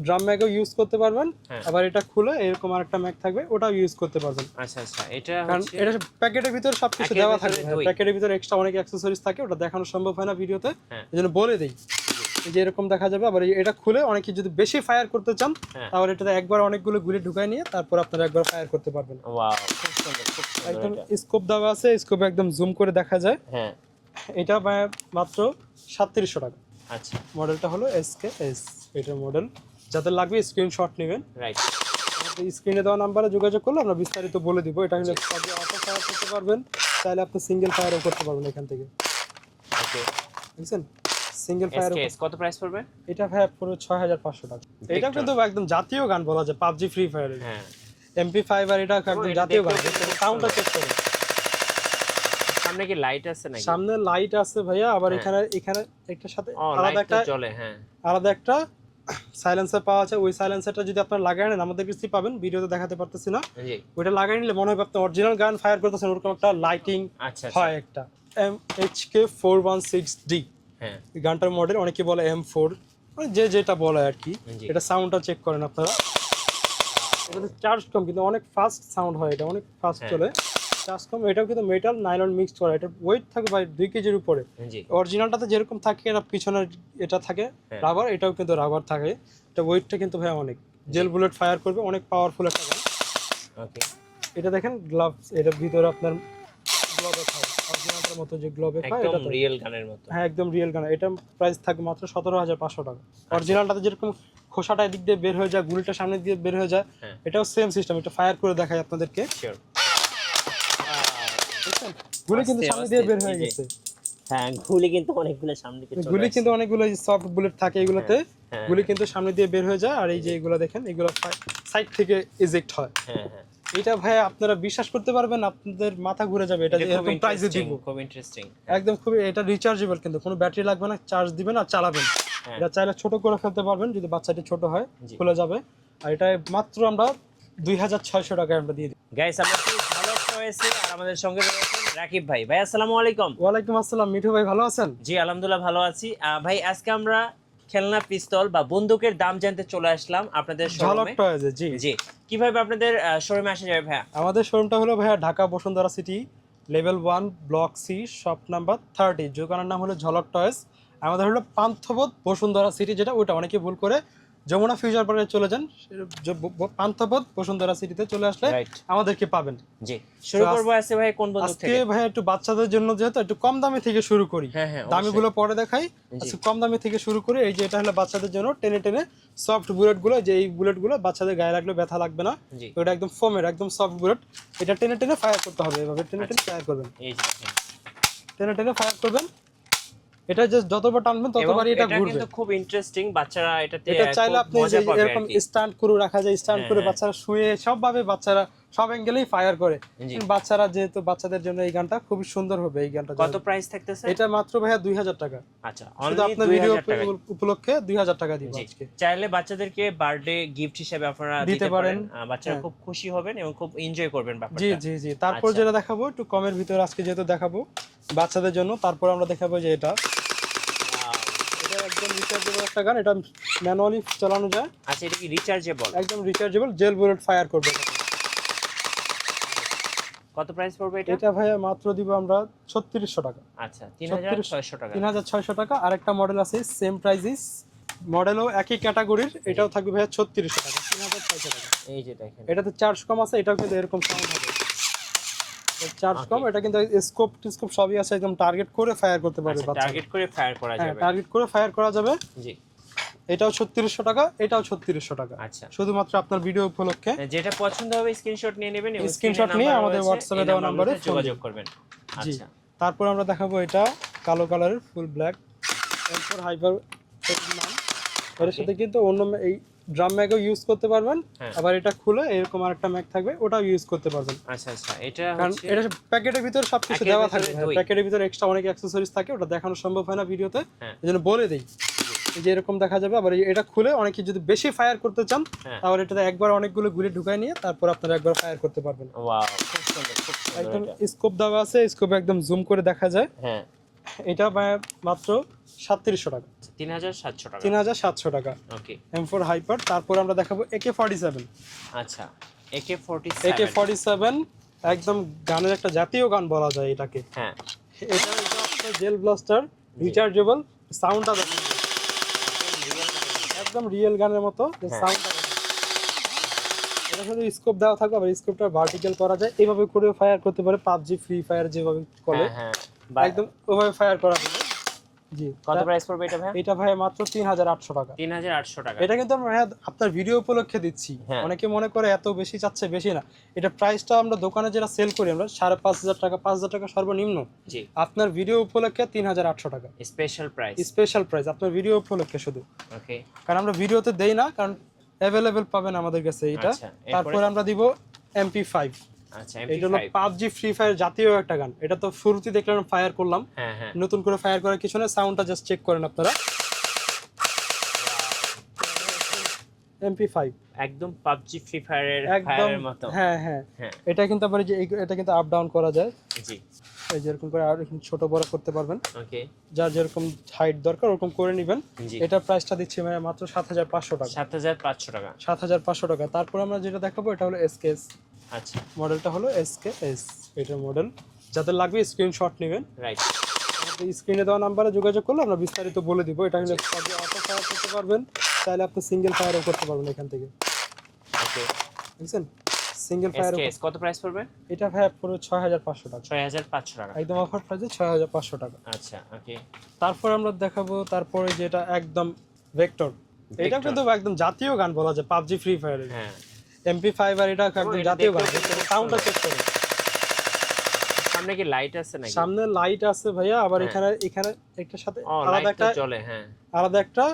Drum ম্যাগও use করতে পারবেন, আবার এটা খুলে এরকম আরেকটা ম্যাগ থাকবে ওটাও ইউজ করতে পারবেন। আচ্ছা আচ্ছা, এটা কারণ হচ্ছে এটা প্যাকেটের ভিতর সবকিছু দেওয়া থাকে, প্যাকেটের ভিতর এক্সট্রা অনেক অ্যাকসেসরিজ থাকে, ওটা দেখানো সম্ভব হয় না ভিডিওতে, এজন্য বলে দেই যে এরকম দেখা যাবে। আবার এটা খুলে অনেকে যদি বেশি ফায়ার করতে চান তাহলে এটাতে একবার অনেকগুলো গুলি ঢুকায় নিয়ে তারপর আপনারা একবার ফায়ার করতে পারবেন। ওয়াও, খুব সুন্দর, খুব সুন্দর। একদম স্কোপ দেওয়া আছে, স্কোপে একদম জুম করে দেখা যায়। হ্যাঁ, এটা মাত্র 3700 টাকা। আচ্ছা, মডেলটা হলো SKS, এটার মডেল। যাদের লাগবে স্ক্রিনশট নেবেন, রাইট। স্ক্রিনে দেওয়া নাম্বারে যোগাযোগ করলে আমরা বিস্তারিত বলে দিব। এটা হলে অটো ফায়ার করতে পারবেন, চাইলে আপনি সিঙ্গেল ফায়ারও করতে পারবেন এখান থেকে। ওকে, বুঝছেন? সিঙ্গেল ফায়ার কত প্রাইস পড়বে? এটা ভাই পুরো 6500 টাকা। এটা কিন্তু একদম জাতীয় গান বলা যায়, PUBG ফ্রি ফায়ার। হ্যাঁ, MP5 আর এটা একদম জাতীয় গান। সাউন্ডটা চেক করুন। সামনে কি লাইট আছে নাকি? সামনে লাইট আছে ভাইয়া, আবার এখানে একটার সাথে আলাদা একটা চলে, হ্যাঁ, আলাদা একটা সাইলেন্সার পাওয়া যায়। ওই সাইলেন্সারটা যদি আপনারা লাগায় নেন, আমাদের কাছে পাবেন, ভিডিওতে দেখাতে পারতেছি না, ওইটা লাগাই নিলে মনে হয় আপনি অরিজিনাল গান ফায়ার করতেছেন, ওরকম একটা লাইটিং হয়। একটা MHK416D, হ্যাঁ, এই গানটার মডেল। অনেকে বলে M4, মানে যে যেটা বলে আর কি। এটা সাউন্ডটা চেক করেন আপনারা। এটা চার্জ কম কিন্তু অনেক ফাস্ট সাউন্ড হয়, এটা অনেক ফাস্ট চলে, চার্জ কম। এটাও কিন্তু মেটাল নাইলন মিক্স করা। এটা ওয়েট থাকে ভাই 2 কেজির উপরে। অরিজিনালটাতে যেরকম থাকে এটা পিছনের এটা থাকে রাবার, এটাও কিন্তু রাবার থাকে। এটা ওয়েটটা কিন্তু ভাই অনেক। জেল বুলেট ফায়ার করবে, অনেক পাওয়ারফুল একটা গান। ওকে, এটা দেখেন গ্লাভস, এটার ভিতরে আপনার গ্লোবে খায়, অরিজিনালটার মতো যে গ্লোবে খায়, এটা একদম রিয়েল গানের মতো। হ্যাঁ, একদম রিয়েল গান। এটা প্রাইস থাকে মাত্র 17500 টাকা। অরিজিনালটাতে যেরকম খোসাটা এদিক দিয়ে বের হয়ে যায়, গুলিটা সামনে দিয়ে বের হয়ে যায়, এটাও সেম সিস্টেম। এটা ফায়ার করে দেখাই আপনাদেরকে। গুলি কিন্তু সামনে দিয়ে বের হয়ে গেছে। হ্যাঁ, গুলি কিন্তু অনেকগুলো সামনে থেকে চলে আসে। গুলি কিন্তু অনেকগুলো সফট বুলেট থাকে এগুলোতে, গুলি কিন্তু সামনে দিয়ে বের হয়ে যায়। আর এই যে এগুলো দেখেন, এগুলো সাইড থেকে ইজেক্ট হয়। হ্যাঁ হ্যাঁ, এটা ভাই আপনারা বিশ্বাস করতে পারবেন, আপনাদের মাথা ঘুরে যাবে। এটা এরকম প্রাইসে দিব, খুব ইন্টারেস্টিং, একদম খুব। এটা রিচার্জেবল, কিন্তু কোনো ব্যাটারি লাগবে না, চার্জ দিবেন আর চালাবেন। এটা চাইলে ছোট করে ফেলতে পারবেন যদি বাচ্চাটি ছোট হয়, খুলে যাবে। আর এটা মাত্র আমরা 2600 টাকায় আমরা দিয়ে দিই। গাইস, আমরা কি ঝালক টয়েস আর আমাদের সঙ্গে রয়েছেন রাকিব ভাই। ভাই আসসালামু আলাইকুম। ওয়ালাইকুম আসসালাম। মিঠু ভাই ভালো আছেন? জি আলহামদুলিল্লাহ ভালো আছি। ভাই আজকে আমরা খেলনা পিস্তল বা বন্দুকের দাম জানতে চলে আসলাম আপনাদের ঝালক টয়েজে। জি জি, কিভাবে আপনাদের শোরুমে আসা যাবে ভাই? আমাদের শোরুমটা হলো ভাইয়া Dhaka Bashundhara city, level 1, block C, shop number 30। দোকানের নাম হলো ঝলক টয়েস। আমাদের হলো পান্থপথ বসুন্ধরা সিটি, যেটা ওটা অনেকে ভুল করে যমুনা ফিউচার পার্কে চলে যান। পান্থপথ বসুন্ধরা সিটিতে চলে আসলে আমাদেরকে পাবেন। জি, শুরু করব আছে ভাই কোন বন্দুক থেকে? আজকে ভাই একটু বাচ্চাদের জন্য, যেহেতু একটু কম দামে থেকে শুরু করি। দামিগুলো পরে দেখাই, আজকে কম দামে থেকে শুরু করি। এই যে এটা হলো বাচ্চাদের জন্য টেনে টেনে সফট বুলেট গুলো, যে এই বুলেট গুলো বাচ্চাদের গায়ে লাগলে ব্যথা লাগবে না। ওটা একদম ফোমের, একদম সফট বুলেট। এটা টেনে টেনে ফায়ার করতে হবে, এভাবে টেনে টেনে ফায়ার করবেন। এই যে টেনে টেনে ফায়ার করবেন। এটা জাস্ট যতবার টানবেন ততবারই এটা ঘুরবে। কিন্তু খুব ইন্টারেস্টিং, বাচ্চারা এটাতে এটা চাইলে আপনি এরকম স্ট্যান্ড করে রাখা যায়, স্ট্যান্ড করে বাচ্চারা শুয়ে সবভাবে বাচ্চারা সব অ্যাঙ্গেলেই ফায়ার করে। বাচ্চারা যেহেতু বাচ্চাদের জন্য এই গানটা খুব সুন্দর হবে। এই গানটা কত প্রাইস থাকতেছে? এটা মাত্র ভাইয়া 2000 টাকা। আচ্ছা, শুধু আপনার ভিডিও উপলক্ষে 2000 টাকা দিব আজকে। চাইলে বাচ্চাদেরকে বার্থডে গিফট হিসেবে আপনারা দিতে পারেন, বাচ্চারা খুব খুশি হবেন এবং খুব এনজয় করবেন ব্যাপারটা। জি জি জি। তারপর যেটা দেখাবো একটু কমের ভিতরে আজকে যেহেতু দেখাবো বাচ্চাদের জন্য, তারপর আমরা দেখাবো যে এটা একদম রিচার্জেবল একটা গান। এটা ম্যানুয়ালি চালানো যায়। আচ্ছা, এটা কি রিচার্জেবল? একদম রিচার্জেবল, জেল বুলেট ফায়ার করবে। কত প্রাইস পড়বে এটা? এটা ভাইয়া মাত্র দিব আমরা 3600 টাকা। আচ্ছা, 3600 টাকা। 3600 টাকা। আরেকটা মডেল আছে সেম প্রাইসিস, মডেলও একই ক্যাটাগরির, এটাও থাকবে ভাইয়া 3600 টাকা, 3600 টাকা। এই যে দেখেন, এটাতে চার্জ কম আছে, এটাও কিন্তু এরকম সাউন্ড হবে। চার্জ কম, এটা কিন্তু স্কোপ সবই আছে, একদম টার্গেট করে ফায়ার করতে পারবে বাচ্চা। টার্গেট করে ফায়ার করা যাবে। হ্যাঁ, টার্গেট করে ফায়ার করা যাবে। জি, এটাও 3600 টাকা, এটাও 3600 টাকা। আচ্ছা, শুধুমাত্র আপনার ভিডিও উপলক্ষে। যেটা পছন্দ হবে স্ক্রিনশট নিয়ে নেবেন এবং স্ক্রিনশট নিয়ে আমাদের হোয়াটসঅ্যাপে দেওয়া নম্বরে যোগাযোগ করবেন। আচ্ছা, তারপর আমরা দেখাবো এটা কালো কালারের ফুল ব্ল্যাক M4 হাইপার নাম। এর সাথে কিন্তু অন্য এই ড্রাম ম্যাগও ইউজ করতে পারবেন, আবার এটা খুলে এরকম আরেকটা ম্যাগ থাকবে ওটাও ইউজ করতে পারবেন। আচ্ছা আচ্ছা, এটা হচ্ছে এটা প্যাকেটের ভিতর সবকিছু দেওয়া থাকে, প্যাকেটের ভিতর এক্সট্রা অনেক অ্যাকসেসরিজ থাকে, ওটা দেখানো সম্ভব হয় না ভিডিওতে, এজন্য বলে দেই যে এরকম দেখা যাবে। আবার এটা খুলে অনেকে যদি বেশি ফায়ার করতে চান তাহলে এটাতে একবার অনেকগুলো গুলি ঢুকায় নিয়ে তারপর আপনারা একবার ফায়ার করতে পারবেন। ওয়াও, খুব সুন্দর, খুব সুন্দর। একদম স্কোপ দেওয়া আছে, স্কোপে একদম জুম করে দেখা যায়। হ্যাঁ, এটা মাত্র 3700 টাকা, 3700 টাকা। 3700 টাকা। ওকে, M4 হাইপার। তারপর আমরা দেখাবো AK47। আচ্ছা, AK47। AK47 একদম গানের একটা জাতীয় গান বলা যায় এটাকে। হ্যাঁ, এটা আপনার জেল ব্লাস্টার, রিচার্জেবল। সাউন্ডটা দেখেন, একদম রিয়েল গানের মতো সাউন্ডটা। এটা শুধু স্কোপ দেওয়া থাকবে, আবার স্কোপটা ভার্টিক্যাল করা যায়, এইভাবে করে ফায়ার করতে পারে। পাবজি, ফ্রি ফায়ার যেভাবে করে হ্যাঁ, একদম ওভাবে ফায়ার করা যাবে। জি, কত প্রাইস পড়বে এটা ভাই? এটা ভাই মাত্র 3800 টাকা। 3800 টাকা। এটা কিন্তু আমরা আপনার ভিডিও উপলক্ষে দিচ্ছি। অনেকে মনে করে এত বেশি চাচ্ছে, বেশি না। এটা প্রাইসটা আমরা দোকানে যেটা সেল করি আমরা 5500 টাকা, 5000 টাকা সর্বনিম্ন। জি, আপনার ভিডিও উপলক্ষে 3800 টাকা স্পেশাল প্রাইস। স্পেশাল প্রাইস আপনার ভিডিও উপলক্ষে শুধু। ওকে, কারণ আমরা ভিডিওতে দেই না, কারণ অ্যাভেলেবেল পাবেন আমাদের কাছে এটা। তারপর আমরা দিব MP5। আচ্ছা, এটা হলো পাবজি, ফ্রি ফায়ার জাতীয় একটা গান। এটা তো শুরুতেই দেখলাম ফায়ার করলাম, নতুন করে ফায়ার করার কিছু না, সাউন্ডটা জাস্ট চেক করেন আপনারা। MP5 একদম পাবজি, ফ্রি ফায়ারের ফায়ারের মতো। হ্যাঁ হ্যাঁ, এটা কিন্তু আবার যে এটা কিন্তু আপ ডাউন করা যায়। জি, এই যেরকম করে আর ছোট বড় করতে পারবেন। ওকে, যার যেরকম হাইট দরকার ওরকম করে নেবেন। এটা প্রাইসটা দিচ্ছি মাত্র 7500 টাকা। 7500 টাকা। 7500 টাকা। তারপর আমরা যেটা দেখাবো এটা হলো SKS। আচ্ছা, মডেলটা হলো SKS, এটার মডেল। যাদের লাগবে স্ক্রিনশট নেবেন। রাইট, স্ক্রিনে দেওয়া নাম্বারে যোগাযোগ করলে আমরা বিস্তারিত বলে দিব। এটা কিন্তু অটো ফায়ার করতে পারবেন, চাইলে আপনি সিঙ্গেল ফায়ারও করতে পারবেন এখান থেকে। ওকে, বুঝছেন? সিঙ্গেল ফায়ার কত প্রাইস পড়বে? এটা ভাই পুরো 6500 টাকা। 6500 টাকা, একদম অফার প্রাইসে 6500 টাকা। আচ্ছা, ওকে। তারপর আমরা দেখাবো তারপরে যেটা একদম ভেক্টর। এটা কিন্তু একদম জাতীয় গান বলা যায় পাবজি, ফ্রি ফায়ার। হ্যাঁ, MP5 আর এটা একদম জাতীয় গান। সাউন্ডটা চেক করুন। সামনে কি লাইট আছে নাকি? সামনে লাইট আছে ভাইয়া, আবার এখানে একটার সাথে আলাদা একটা জ্বলে। হ্যাঁ, আলাদা একটা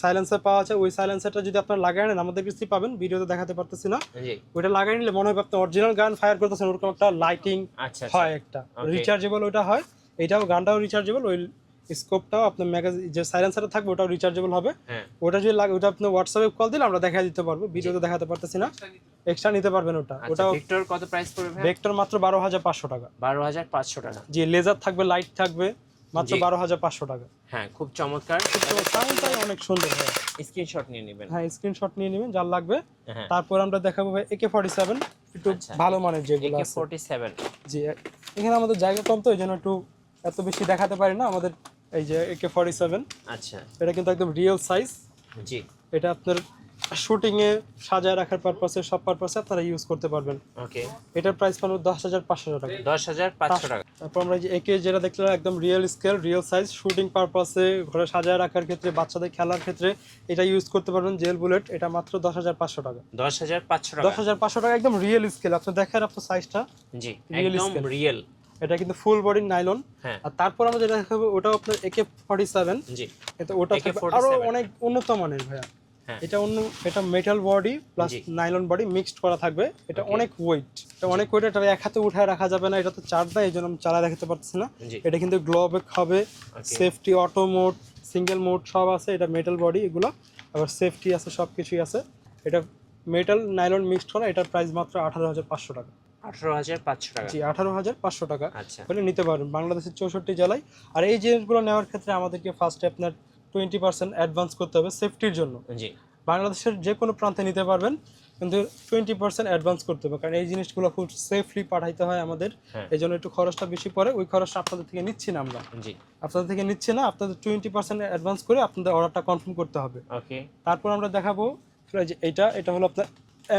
সাইলেন্সার পাওয়া যায়। ওই সাইলেন্সারটা যদি আপনারা লাগায় নেন, আমাদের কাছে পাবেন, ভিডিওতে দেখাতে পারতেছি না। জি, ওইটা লাগাই নিলে মনে হবে আপনি অরিজিনাল গান ফায়ার করতেছেন, ওরকম একটা লাইটিং হয়। একটা রিচার্জেবল ওটা হয়, এটাও গানটাও রিচার্জেবল। ওই স্কোপটাও আপনার ম্যাগাজিন যে সাইলেন্সারটা থাকবে ওটাও রিচার্জেবল হবে। ওটা যদি লাগে ওটা আপনি হোয়াটসঅ্যাপে কল দিলে আমরা দেখাই দিতে পারবো, ভিডিওতে দেখাতে পারতেছি না। এক্সট্রা নিতে পারবেন ওটা। ওটাও ভেক্টর কত প্রাইস পড়বে ভাই? ভেক্টর মাত্র 12500 টাকা। 12500 টাকা। জি, লেজার থাকবে, লাইট থাকবে, মাত্র 12500 টাকা। হ্যাঁ, খুব চমৎকার। সাউন্ডটাই অনেক সুন্দর। হ্যাঁ, স্ক্রিনশট নিয়ে নেবেন। হ্যাঁ, স্ক্রিনশট নিয়ে নেবেন যার লাগবে। তারপর আমরা দেখাবো ভাই AK47, একটু ভালো মানের যেগুলো আছে। AK47। জি, এখানে আমাদের জায়গা কম তো এইজন্য একটু এত বেশি দেখাতে পারি না। আমাদের এই যে AK47, আচ্ছা, এটা কিন্তু একদম রিয়েল সাইজ। জি, এটা আপনার শুটিং এ সাজায় রাখার পারপাসে, সব পারপাসে আপনারা ইউজ করতে পারবেন। ওকে, এটার প্রাইস পাবো 10500 টাকা। 10500 টাকা। তারপর আমরা যে AK যেটা দেখলাম একদম real scale, real size, shooting পারপাসে, ঘরে সাজায় রাখার ক্ষেত্রে, বাচ্চাদের খেলার ক্ষেত্রে এটা ইউজ করতে পারবেন। জেল বুলেট, এটা মাত্র 10500 টাকা। 10500 টাকা। 10500 টাকা, একদম রিয়েল স্কেল। আপনি দেখেন আপনার সাইজটা। জি, একদম রিয়েল। এটা কিন্তু ফুল বডি নাইলন। আর তারপর আমরা যেটা দেখাবো ওটাও আপনার AK47। জি, এটা ওটা আরো অনেক উন্নত মানের ভাইয়া। এটা metal body plus nylon body mixed করা থাকবে। এটা অনেক ওয়েট, এটা এক হাতে উঠায় রাখা যাবে না। এটা তো চার্জ দেয়, এই জন্য আমি চালা দেখাতে পারতেছি না। এটা কিন্তু গ্লোবেক হবে, safety, auto mode, single mode সব আছে। এটা মেটাল বডি, এগুলো আবার সেফটি আছে, সব কিছুই আছে। এটা মেটাল নাইলন মিক্সড করা। এটার প্রাইস মাত্র 18500 টাকা। 18500 টাকা। জি, 18500 টাকা। আচ্ছা, বলে নিতে পারবেন বাংলাদেশের 64 জেলায়। আর এই জিনিসগুলো নেওয়ার ক্ষেত্রে আমাদেরকে ফার্স্টে আপনার 20% অ্যাডভান্স করতে হবে সেফটির জন্য। জি, বাংলাদেশের যে কোনো প্রান্তে নিতে পারবেন, কিন্তু 20% অ্যাডভান্স করতে হবে, কারণ এই জিনিসগুলো খুব সেফলি পাঠাইতে হয় আমাদের। এই জন্য একটু খরচটা বেশি পড়ে। ওই খরচটা আপনাদের থেকে নিচ্ছি না আমরা। জি, আপনাদের থেকে নিচ্ছি না, আপনাদের 20% অ্যাডভান্স করে আপনাদের অর্ডারটা কনফার্ম করতে হবে। ওকে, তারপর আমরা দেখাবো এটা হলো আপনার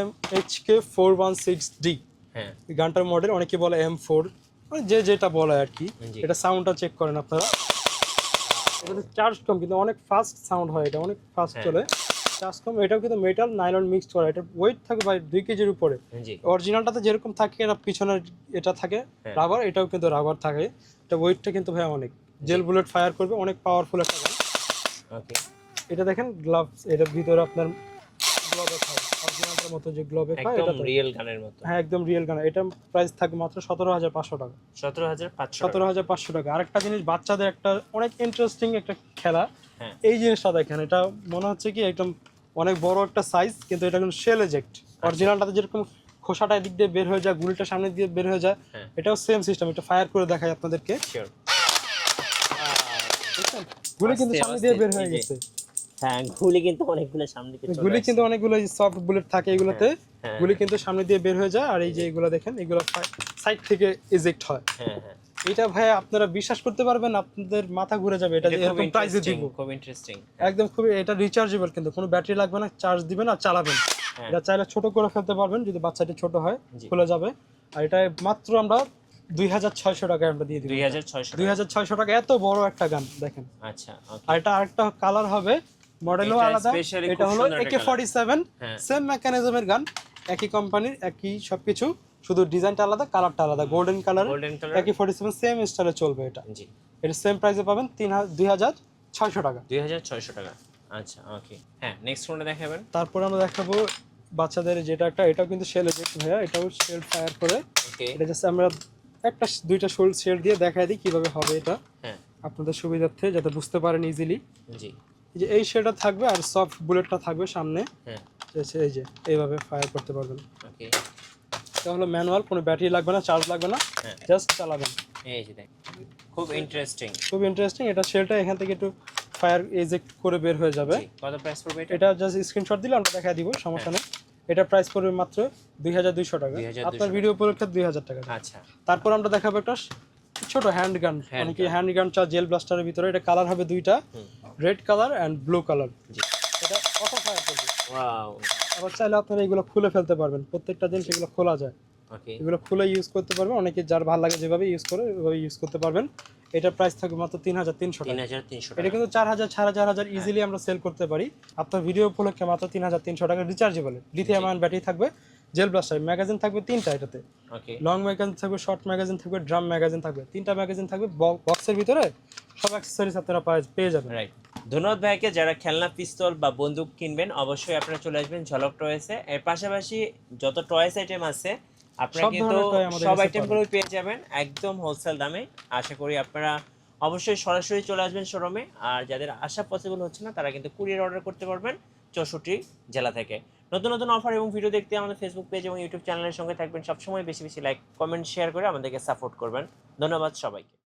MHK416D। হ্যাঁ, এই গানটার মডেল অনেকে বলে M4, মানে যে যেটা বলে আর কি। এটা সাউন্ডটা চেক করেন আপনারা। এটা চার্জ কম, কিন্তু অনেক ফাস্ট সাউন্ড হয়, এটা অনেক ফাস্ট চলে। চার্জ কম, এটাও কিন্তু মেটাল নাইলন মিক্সড করা। এটা ওয়েট থাকে ভাই 2 কেজির উপরে। অরিজিনালটাতে যেরকম থাকে, এটা পিছনের এটা থাকে রাবার, এটাও কিন্তু রাবার থাকে। এটা ওয়েটটা কিন্তু ভাই অনেক। জেল বুলেট ফায়ার করবে, অনেক পাওয়ারফুল একটা গান। ওকে, এটা দেখেন গ্লাভস, এটার ভিতরে আপনার গ্লোবেক হয়, অরিজিনালটার মতো যে গ্লোবেক হয়, এটা একদম রিয়েল গানের মতো। হ্যাঁ, একদম রিয়েল গান। এটা প্রাইস থাকবে মাত্র 17500 টাকা। 17500 টাকা। আরেকটা জিনিস, বাচ্চাদের একটা অনেক ইন্টারেস্টিং একটা খেলা। এই জিনিসটা দেখেন, এটা মনে হচ্ছে কি একদম অনেক বড় একটা সাইজ, কিন্তু এটা কিন্তু শেল এজেক্ট। অরিজিনালটাতে যেরকম খোসাটা এদিক দিয়ে বের হয়ে যায়, গুলিটা সামনে দিয়ে বের হয়ে যায়, এটাও সেম সিস্টেম। এটা ফায়ার করে দেখাই আপনাদেরকে। দেখছেন গুলি কিন্তু সামনে দিয়ে বের হয়ে গেছে। হ্যাঁ গুলি কিন্তু অনেকগুলো সামনে দিয়ে চলে আসে। গুলি কিন্তু অনেকগুলো সফট বুলেট থাকে এগুলোতে, হ্যাঁ, গুলি কিন্তু সামনে দিয়ে বের হয়ে যায়। আর এই যে এগুলো দেখেন এগুলো সাইড থেকে ইজেক্ট হয়। হ্যাঁ হ্যাঁ এটা ভাই আপনারা বিশ্বাস করতে পারবেন, আপনাদের মাথা ঘুরে যাবে এটা এরকম প্রাইসে দিব। খুব ইন্টারেস্টিং। একদম খুব, এটা রিচার্জেবল কিন্তু কোনো ব্যাটারি লাগবে না, চার্জ দিবেন আর চালাবেন। এটা চাইলে ছোট করে ফেলতে পারবেন যদি বাচ্চাটি ছোট হয়, খুলে যাবে। আর এটা মাত্র আমরা 2600 টাকায় আমরা দিয়ে দিব। 2600 টাকা, এত বড় একটা গান দেখেন। আচ্ছা ওকে। আর এটা আরেকটা কালার হবে, মডেলও আলাদা। এটা হলো AK47, সেম মেকানিজমের গান, একই কোম্পানির একই সবকিছু, শুধু ডিজাইনটা আলাদা, কালারটা আলাদা। গোল্ডেন কালার AK47 সেম স্টাইলে চলবে এটা। জি এটা সেম প্রাইসে পাবেন 2600 টাকা। 2600 টাকা। আচ্ছা ওকে। হ্যাঁ নেক্সট কোনটা দেখাবেন? তারপর আমরা দেখাবো বাচ্চাদের যেটা একটা, এটাও কিন্তু শেল এজেক্ট ভাইয়া, এটাও শেল ফায়ার করে। ওকে এটা জাস্ট আমরা একটা দুইটা শেল দিয়ে দেখাই দিই কিভাবে হবে এটা। হ্যাঁ আপনাদের সুবিধার্থে যাতে বুঝতে পারেন ইজিলি। জি এই যে এই শেলটা থাকবে আর সফট বুলেটটা থাকবে সামনে। হ্যাঁ এই যে এইভাবে ফায়ার করতে পারবেন। ওকে। এটা হলো ম্যানুয়াল, কোনো ব্যাটারি লাগবে না, চার্জ লাগবে না, জাস্ট চালাবেন। এই যে দেখ খুব ইন্টারেস্টিং, খুব ইন্টারেস্টিং। এটা শেলটা এখান থেকে একটু ফায়ার এজেক্ট করে বের হয়ে যাবে। কত প্রাইস পড়বে এটা? এটা জাস্ট স্ক্রিনশট দিলে আমরা দেখাই দিব, সমস্যা নেই। এটা প্রাইস পড়বে মাত্র 2200 টাকা, আপনার ভিডিও উপলক্ষে 2000 টাকা। আচ্ছা তারপর আমরা দেখাবো একটা ছোট হ্যান্ড গান, মানে কি হ্যান্ড গান চা জেল ব্লাস্টারের ভিতরে। এটা কালার হবে দুইটা, red colour and blue colour. এটা অটো ফায়ার করবে। ওয়াও। আবার চাইলে আপনারা এগুলো খুলে ফেলতে পারবেন, প্রত্যেকটা জিনিস এগুলো খোলা যায়। ওকে। এগুলো খুলে ইউজ করতে পারবেন, অনেকে যার ভালো লাগে যেভাবে ইউজ করে ওইভাবে ইউজ করতে পারবেন। এটা প্রাইস থাকবে মাত্র 3300 টাকা। 3300 টাকা। এটা কিন্তু 4000 4500 ইজিলি আমরা সেল করতে পারি। আপনার ভিডিও উপলক্ষে মাত্র 3300 টাকা। রিচার্জেবল, লিথিয়াম আয়ন ব্যাটারি থাকবে, জেল ব্লাস্টার, ম্যাগাজিন থাকবে 3টা এটাতে। ওকে। লং ম্যাগাজিন থাকবে, শর্ট ম্যাগাজিন থাকবে, ড্রাম ম্যাগাজিন থাকবে, 3টা ম্যাগাজিন থাকবে বক্সের ভিতরে। সব অ্যাকসেসরিজ আপনারা পেয়ে যাবেন। রাইট। ধন্যবাদ ভাইকে। যারা খেলনা পিস্তল বা বন্দুক কিনবেন অবশ্যই আপনারা চলে আসবেন ঝলক টয়েসে। এর পাশাপাশি যত টয়েস আইটেম আছে আপনারা কিন্তু সব আইটেমগুলো পেয়ে যাবেন একদম হোলসেল দামে। আশা করি আপনারা অবশ্যই সরাসরি চলে আসবেন শোরুমে। আর যাদের আসা পসিবল হচ্ছে না তারা কিন্তু কুরিয়ার অর্ডার করতে পারবেন 64 জেলা থেকে। নতুন নতুন অফার এবং ভিডিও দেখতে আমাদের ফেসবুক পেজ এবং ইউটিউব চ্যানেলের সঙ্গে থাকবেন। সবসময় বেশি বেশি লাইক কমেন্ট শেয়ার করে আমাদেরকে সাপোর্ট করবেন। ধন্যবাদ সবাইকে।